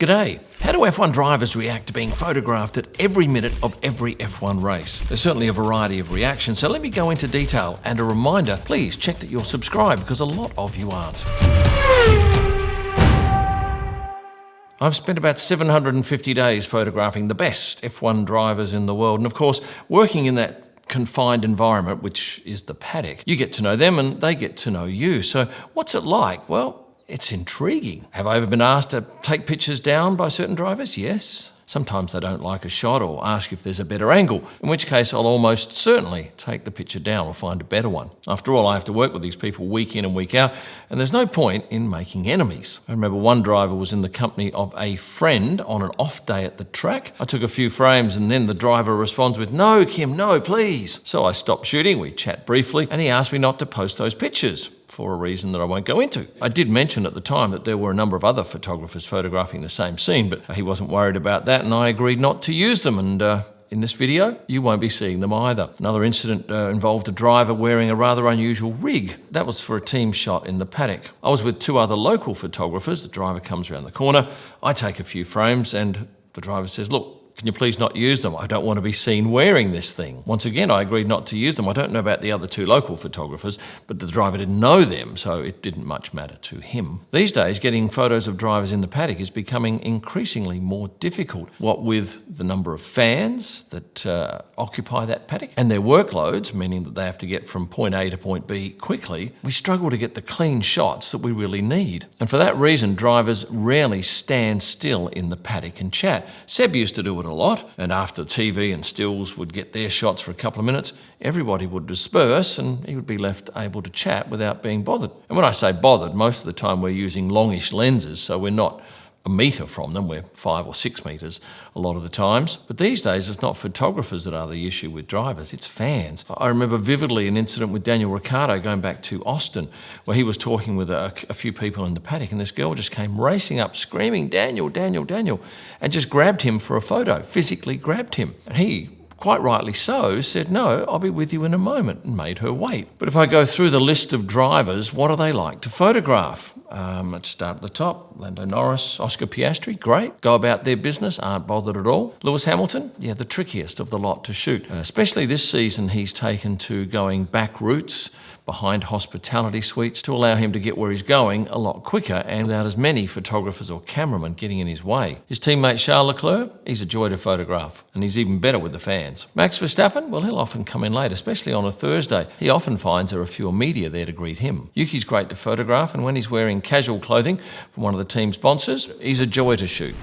G'day. How do F1 drivers react to being photographed at every minute of every F1 race? There's certainly a variety of reactions, so let me go into detail. And a reminder, please check that you're subscribed because a lot of you aren't. I've spent about 750 days photographing the best F1 drivers in the world, and of course, working in that confined environment, which is the paddock. You get to know them and they get to know you. So what's it like? Well, it's intriguing. Have I ever been asked to take pictures down by certain drivers? Yes. Sometimes they don't like a shot or ask if there's a better angle, in which case I'll almost certainly take the picture down or find a better one. After all, I have to work with these people week in and week out, and there's no point in making enemies. I remember one driver was in the company of a friend on an off day at the track. I took a few frames and then the driver responds with, "No, Kim, no, please." So I stopped shooting, we chat briefly, and he asked me not to post those pictures, for a reason that I won't go into. I did mention at the time that there were a number of other photographers photographing the same scene, but he wasn't worried about that and I agreed not to use them, and in this video, you won't be seeing them either. Another incident involved a driver wearing a rather unusual rig. That was for a team shot in the paddock. I was with two other local photographers. The driver comes around the corner, I take a few frames and the driver says, "Look, can you please not use them? I don't want to be seen wearing this thing." Once again, I agreed not to use them. I don't know about the other two local photographers, but the driver didn't know them, so it didn't much matter to him. These days, getting photos of drivers in the paddock is becoming increasingly more difficult. What with the number of fans that occupy that paddock and their workloads, meaning that they have to get from point A to point B quickly, we struggle to get the clean shots that we really need. And for that reason, drivers rarely stand still in the paddock and chat. Seb used to do it a lot, and after TV and stills would get their shots for a couple of minutes, everybody would disperse and he would be left able to chat without being bothered. And when I say bothered, most of the time we're using longish lenses, so we're not a metre from them, we're 5 or 6 metres a lot of the times. But these days it's not photographers that are the issue with drivers, it's fans. I remember vividly an incident with Daniel Ricciardo going back to Austin, where he was talking with a few people in the paddock and this girl just came racing up screaming, "Daniel, Daniel, Daniel," and just grabbed him for a photo, physically grabbed him. And he, quite rightly so, said, "No, I'll be with you in a moment," and made her wait. But if I go through the list of drivers, what do they like to photograph? Let's start at the top. Lando Norris, Oscar Piastri, great. Go about their business, aren't bothered at all. Lewis Hamilton, yeah, the trickiest of the lot to shoot. Especially this season, he's taken to going back routes behind hospitality suites to allow him to get where he's going a lot quicker and without as many photographers or cameramen getting in his way. His teammate Charles Leclerc, he's a joy to photograph, and he's even better with the fans. Max Verstappen, well, he'll often come in late, especially on a Thursday. He often finds there are fewer media there to greet him. Yuki's great to photograph, and when he's wearing casual clothing from one of the team sponsors, he's a joy to shoot.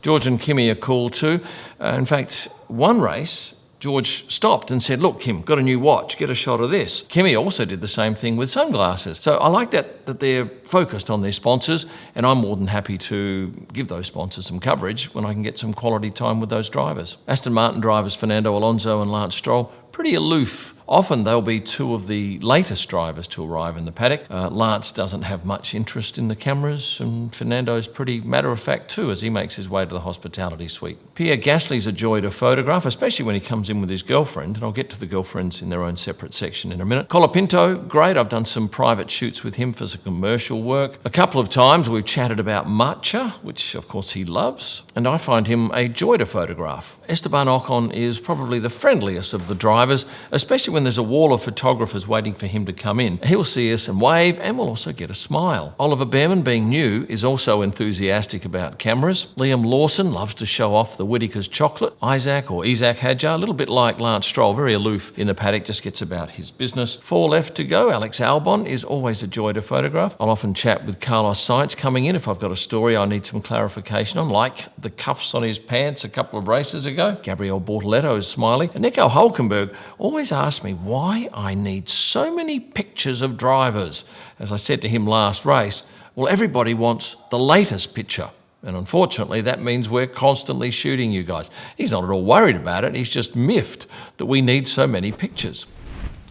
George and Kimi are cool too. In fact, one race, George stopped and said, "Look, Kim, got a new watch, get a shot of this." Kimi also did the same thing with sunglasses. So I like that they're focused on their sponsors, and I'm more than happy to give those sponsors some coverage when I can get some quality time with those drivers. Aston Martin drivers Fernando Alonso and Lance Stroll, pretty aloof. Often they'll be two of the latest drivers to arrive in the paddock. Lance doesn't have much interest in the cameras, and Fernando's pretty matter-of-fact too as he makes his way to the hospitality suite. Pierre Gasly's a joy to photograph, especially when he comes in with his girlfriend, and I'll get to the girlfriends in their own separate section in a minute. Colapinto, great. I've done some private shoots with him for some commercial work. A couple of times we've chatted about matcha, which of course he loves, and I find him a joy to photograph. Esteban Ocon is probably the friendliest of the drivers, especially when there's a wall of photographers waiting for him to come in. He'll see us and wave, and we'll also get a smile. Oliver Behrman, being new, is also enthusiastic about cameras. Liam Lawson loves to show off the Whittaker's chocolate. Isaac Hadjar, a little bit like Lance Stroll, very aloof in the paddock, just gets about his business. 4 left to go. Alex Albon is always a joy to photograph. I'll often chat with Carlos Sainz coming in if I've got a story I need some clarification on, like the cuffs on his pants a couple of races ago. Gabriel Bortoletto is smiling. And Nico Hulkenberg always asks me why I need so many pictures of drivers. As I said to him last race, well, everybody wants the latest picture. And unfortunately, that means we're constantly shooting you guys. He's not at all worried about it. He's just miffed that we need so many pictures.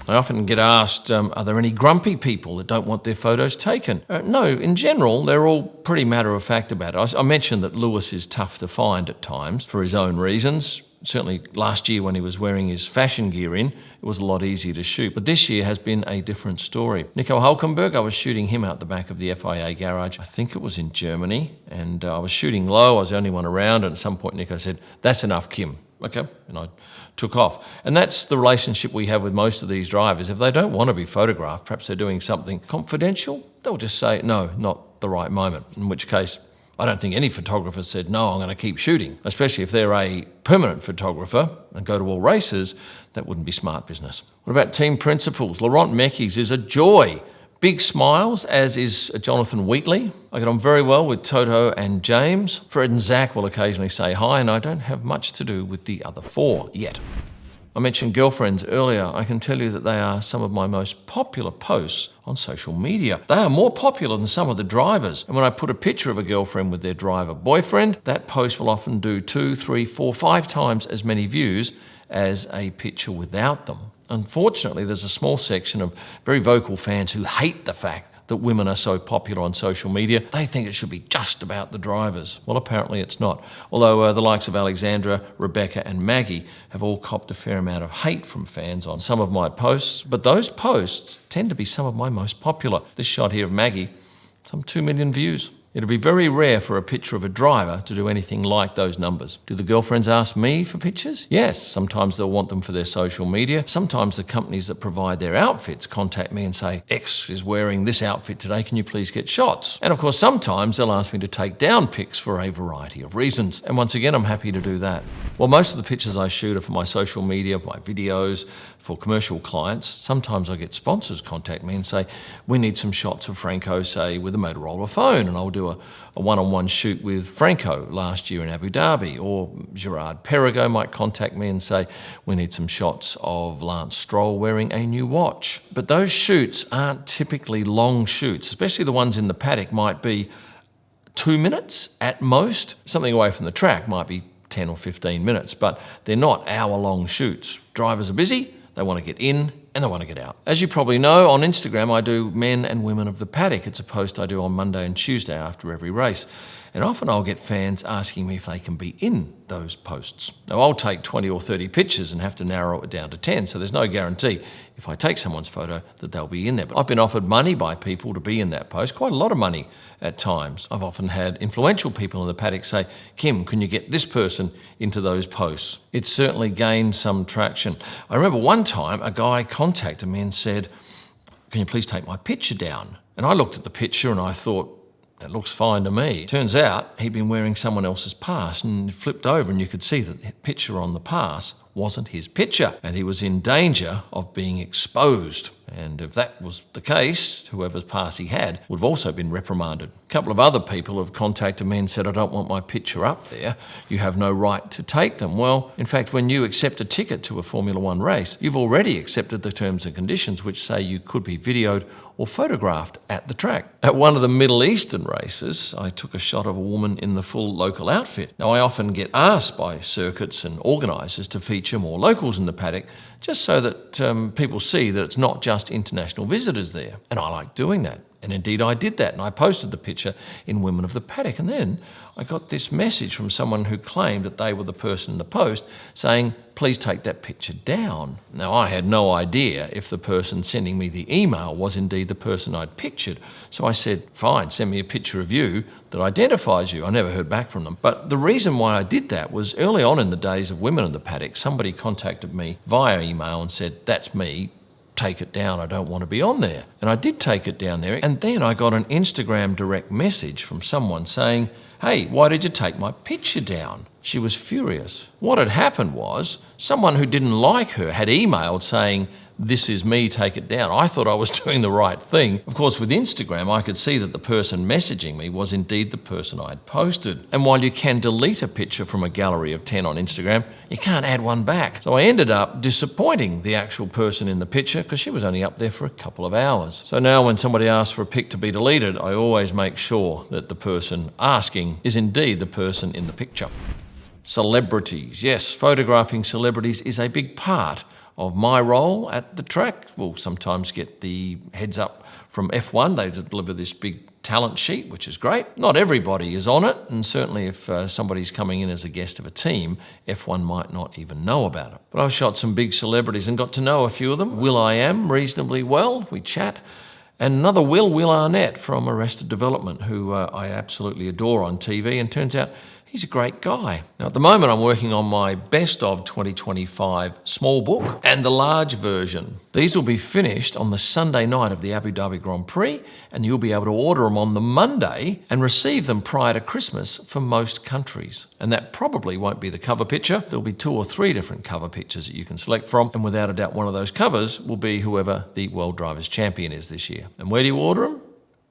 I often get asked, are there any grumpy people that don't want their photos taken? No, in general, they're all pretty matter-of-fact about it. I mentioned that Lewis is tough to find at times for his own reasons. certainly last year when he was wearing his fashion gear in, it was a lot easier to shoot. But this year has been a different story. Nico Hulkenberg, I was shooting him out the back of the FIA garage. I think it was in Germany, and I was shooting low. I was the only one around, and at some point Nico said, "That's enough, Kim." Okay, and I took off. And that's the relationship we have with most of these drivers. If they don't want to be photographed, perhaps they're doing something confidential, they'll just say, "No, not the right moment," in which case I don't think any photographer said, "No, I'm going to keep shooting," especially if they're a permanent photographer and go to all races. That wouldn't be smart business. What about team principals? Laurent Mekies is a joy. Big smiles, as is Jonathan Wheatley. I get on very well with Toto and James. Fred and Zach will occasionally say hi, and I don't have much to do with the other four yet. I mentioned girlfriends earlier. I can tell you that they are some of my most popular posts on social media. They are more popular than some of the drivers. And when I put a picture of a girlfriend with their driver boyfriend, that post will often do 2, 3, 4, 5 times as many views as a picture without them. Unfortunately, there's a small section of very vocal fans who hate the fact that women are so popular on social media. They think it should be just about the drivers. Well, apparently it's not. Although the likes of Alexandra, Rebecca and Maggie have all copped a fair amount of hate from fans on some of my posts, but those posts tend to be some of my most popular. This shot here of Maggie, some 2 million views. It'd be very rare for a picture of a driver to do anything like those numbers. Do the girlfriends ask me for pictures? Yes, sometimes they'll want them for their social media. Sometimes the companies that provide their outfits contact me and say, "X is wearing this outfit today, can you please get shots?" And of course, sometimes they'll ask me to take down pics for a variety of reasons. And once again, I'm happy to do that. Well, most of the pictures I shoot are for my social media, my videos, for commercial clients. Sometimes I get sponsors contact me and say, "We need some shots of Franco, say, with a Motorola phone," and I'll do a one-on-one shoot with Franco last year in Abu Dhabi. Or Gerard Perregaux might contact me and say, "We need some shots of Lance Stroll wearing a new watch." But those shoots aren't typically long shoots, especially the ones in the paddock might be 2 minutes at most. Something away from the track might be 10 or 15 minutes, but they're not hour-long shoots. Drivers are busy. They want to get in and they want to get out. As you probably know, on Instagram I do men and women of the paddock. It's a post I do on Monday and Tuesday after every race. And often I'll get fans asking me if they can be in those posts. Now, I'll take 20 or 30 pictures and have to narrow it down to 10, so there's no guarantee if I take someone's photo that they'll be in there. But I've been offered money by people to be in that post, quite a lot of money at times. I've often had influential people in the paddock say, "Kim, can you get this person into those posts?" It's certainly gained some traction. I remember one time a guy contacted me and said, "Can you please take my picture down?" And I looked at the picture and I thought, "That looks fine to me." Turns out he'd been wearing someone else's pass and flipped over and you could see that the picture on the pass wasn't his picture and he was in danger of being exposed. And if that was the case, whoever's pass he had would have also been reprimanded. A couple of other people have contacted me and said, "I don't want my picture up there. You have no right to take them." Well, in fact, when you accept a ticket to a Formula One race, you've already accepted the terms and conditions which say you could be videoed or photographed at the track. At one of the Middle Eastern races, I took a shot of a woman in the full local outfit. Now, I often get asked by circuits and organisers to feature more locals in the paddock, just so that people see that it's not just international visitors there. And I like doing that. And indeed I did that, and I posted the picture in Women of the Paddock. And then I got this message from someone who claimed that they were the person in the post saying, "Please take that picture down." Now, I had no idea if the person sending me the email was indeed the person I'd pictured. So I said, "Fine, send me a picture of you that identifies you." I never heard back from them. But the reason why I did that was early on in the days of Women in the Paddock, somebody contacted me via email and said, "That's me. Take it down, I don't want to be on there." And I did take it down there, and then I got an Instagram direct message from someone saying, "Hey, why did you take my picture down?" She was furious. What had happened was someone who didn't like her had emailed saying, "This is me, take it down." I thought I was doing the right thing. Of course, with Instagram, I could see that the person messaging me was indeed the person I'd posted. And while you can delete a picture from a gallery of 10 on Instagram, you can't add one back. So I ended up disappointing the actual person in the picture because she was only up there for a couple of hours. So now when somebody asks for a pic to be deleted, I always make sure that the person asking is indeed the person in the picture. Celebrities. Yes, photographing celebrities is a big part of my role at the track. We'll sometimes get the heads up from F1. They deliver this big talent sheet, which is great. Not everybody is on it, and certainly if somebody's coming in as a guest of a team, F1 might not even know about it. But I've shot some big celebrities and got to know a few of them. will.i.am reasonably well, we chat. And another Will Arnett from Arrested Development, who I absolutely adore on TV, and turns out he's a great guy. Now, at the moment, I'm working on my Best of 2025 small book and the large version. These will be finished on the Sunday night of the Abu Dhabi Grand Prix, and you'll be able to order them on the Monday and receive them prior to Christmas for most countries. And that probably won't be the cover picture. There'll be 2 or 3 different cover pictures that you can select from, and without a doubt, one of those covers will be whoever the World Drivers' Champion is this year. And where do you order them?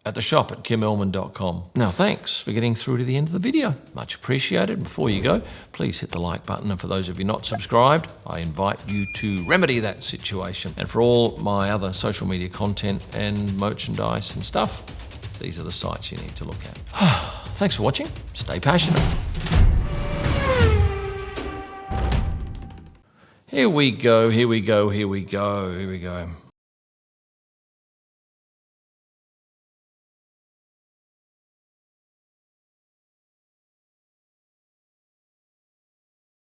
At the shop at kimellman.com. Now, thanks for getting through to the end of the video. Much appreciated. Before you go, please hit the like button. And for those of you not subscribed, I invite you to remedy that situation. And for all my other social media content and merchandise and stuff, these are the sites you need to look at. Thanks for watching. Stay passionate. Here we go.